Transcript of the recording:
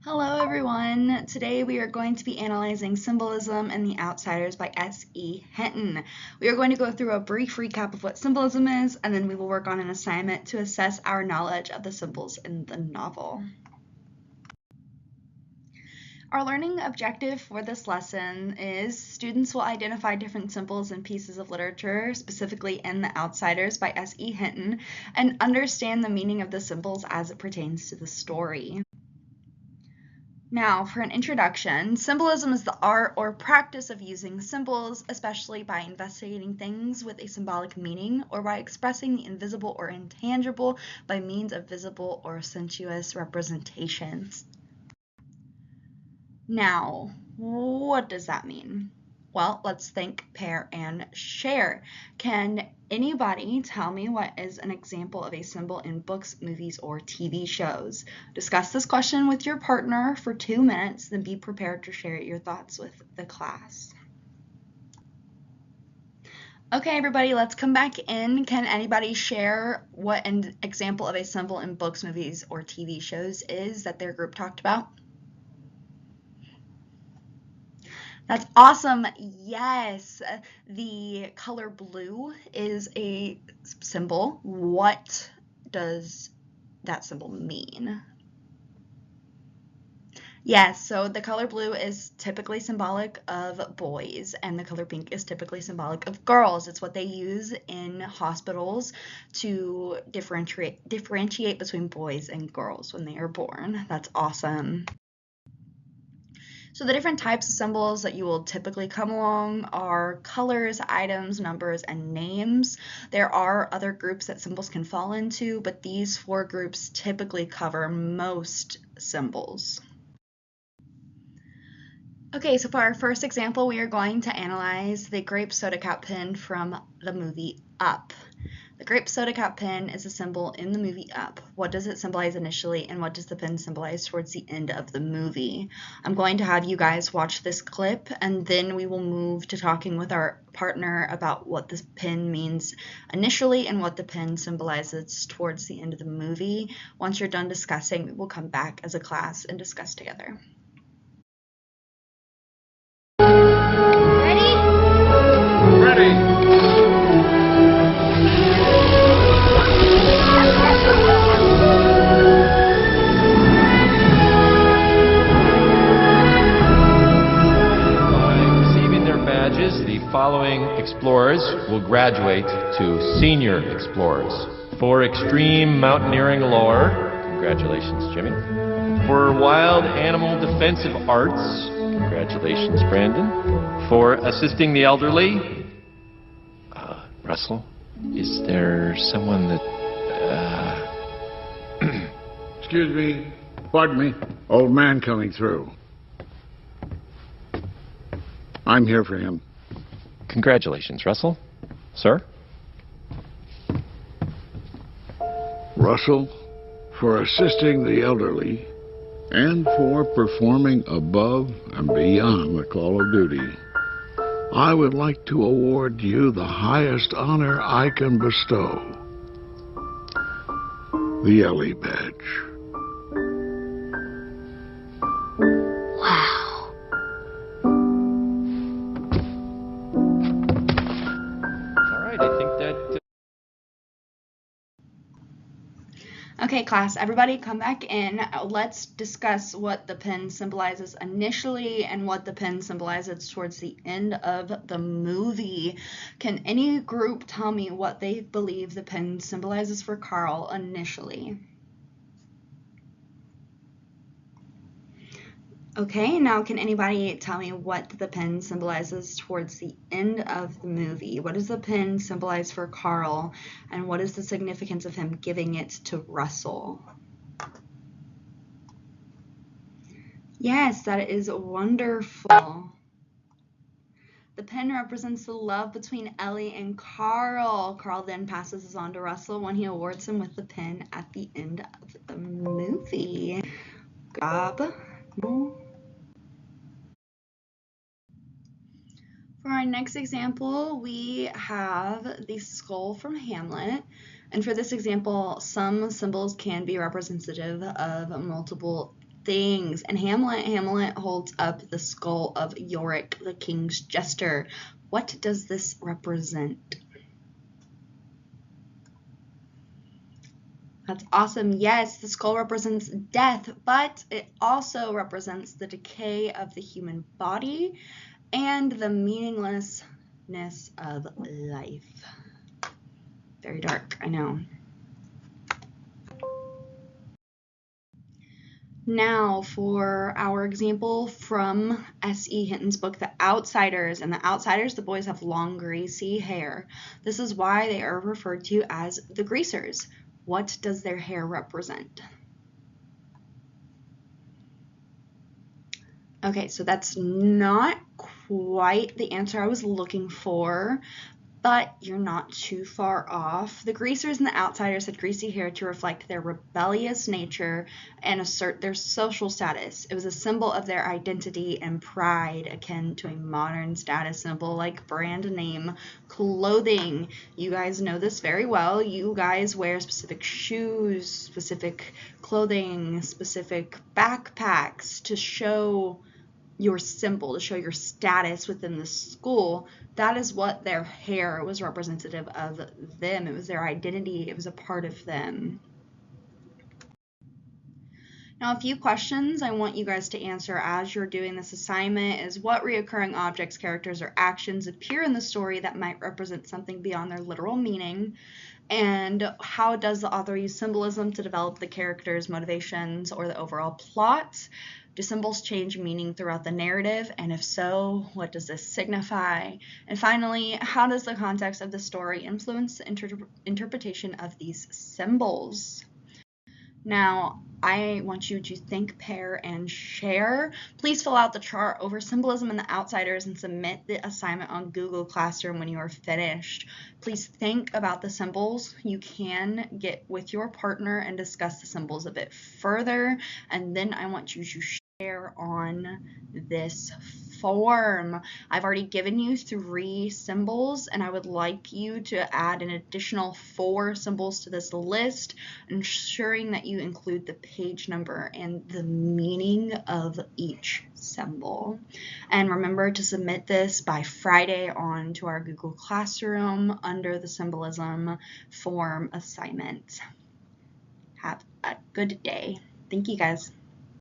Hello everyone! Today we are going to be analyzing Symbolism and the Outsiders by S.E. Hinton. We are going to go through a brief recap of what symbolism is, and then we will work on an assignment to assess our knowledge of the symbols in the novel. Our learning objective for this lesson is students will identify different symbols and pieces of literature, specifically in The Outsiders by S.E. Hinton, and understand the meaning of the symbols as it pertains to the story. Now, for an introduction, symbolism is the art or practice of using symbols, especially by investigating things with a symbolic meaning or by expressing the invisible or intangible by means of visible or sensuous representations. Now, what does that mean? Well, let's think, pair, and share. Can anybody tell me what is an example of a symbol in books, movies, or TV shows? Discuss this question with your partner for 2 minutes, then be prepared to share your thoughts with the class. Okay, everybody, let's come back in. Can anybody share what an example of a symbol in books, movies, or TV shows is that their group talked about? That's awesome. Yes, the color blue is a symbol. What does that symbol mean? Yes, so the color blue is typically symbolic of boys, and the color pink is typically symbolic of girls. It's what they use in hospitals to differentiate between boys and girls when they are born. That's awesome. So the different types of symbols that you will typically come along are colors, items, numbers, and names. There are other groups that symbols can fall into, but these 4 groups typically cover most symbols. Okay, so for our first example, we are going to analyze the grape soda cap pen from the movie Up. The grape soda cap pen is a symbol in the movie Up. What does it symbolize initially, and what does the pen symbolize towards the end of the movie? I'm going to have you guys watch this clip, and then we will move to talking with our partner about what this pen means initially and what the pen symbolizes towards the end of the movie. Once you're done discussing, we will come back as a class and discuss together. Ready? By receiving their badges, the following explorers will graduate to senior explorers. For extreme mountaineering lore, congratulations, Jimmy. For wild animal defensive arts, congratulations, Brandon. For assisting the elderly, Russell, is there someone that, Excuse me. Pardon me. Old man coming through. I'm here for him. Congratulations, Russell. Sir? Russell, for assisting the elderly and for performing above and beyond the call of duty, I would like to award you the highest honor I can bestow, the Ellie Badge. Wow. All right, I think that... Okay, class, everybody come back in. Let's discuss what the pen symbolizes initially and what the pen symbolizes towards the end of the movie. Can any group tell me what they believe the pen symbolizes for Carl initially? Okay, now can anybody tell me what the pen symbolizes towards the end of the movie? What does the pen symbolize for Carl, and what is the significance of him giving it to Russell? Yes, that is wonderful. The pen represents the love between Ellie and Carl. Carl then passes this on to Russell when he awards him with the pen at the end of the movie. Good job. For our next example, we have the skull from Hamlet. And for this example, some symbols can be representative of multiple things. And Hamlet holds up the skull of Yorick, the king's jester. What does this represent? That's awesome. Yes, the skull represents death, but it also represents the decay of the human body and the meaninglessness of life. Very dark, I know. Now for our example from S.E. Hinton's book, The Outsiders. And The Outsiders, the boys have long, greasy hair. This is why they are referred to as the greasers. What does their hair represent? Okay, so that's not quite the answer I was looking for, but you're not too far off. The greasers and the outsiders had greasy hair to reflect their rebellious nature and assert their social status. It was a symbol of their identity and pride, akin to a modern status symbol like brand name clothing. You guys know this very well. You guys wear specific shoes, specific clothing, specific backpacks to show your symbol, to show your status within the school. That is what their hair was representative of them. It was their identity. It was a part of them. Now, a few questions I want you guys to answer as you're doing this assignment is what reoccurring objects, characters, or actions appear in the story that might represent something beyond their literal meaning? And how does the author use symbolism to develop the characters' motivations or the overall plot? Do symbols change meaning throughout the narrative? And if so, what does this signify? And finally, how does the context of the story influence the interpretation of these symbols? Now, I want you to think, pair, and share. Please fill out the chart over symbolism and the outsiders and submit the assignment on Google Classroom when you are finished. Please think about the symbols. You can get with your partner and discuss the symbols a bit further. And then I want you to share on this form. I've already given you 3 symbols, and I would like you to add an additional 4 symbols to this list, ensuring that you include the page number and the meaning of each symbol. And remember to submit this by Friday on to our Google Classroom under the symbolism form assignment. Have a good day. Thank you, guys.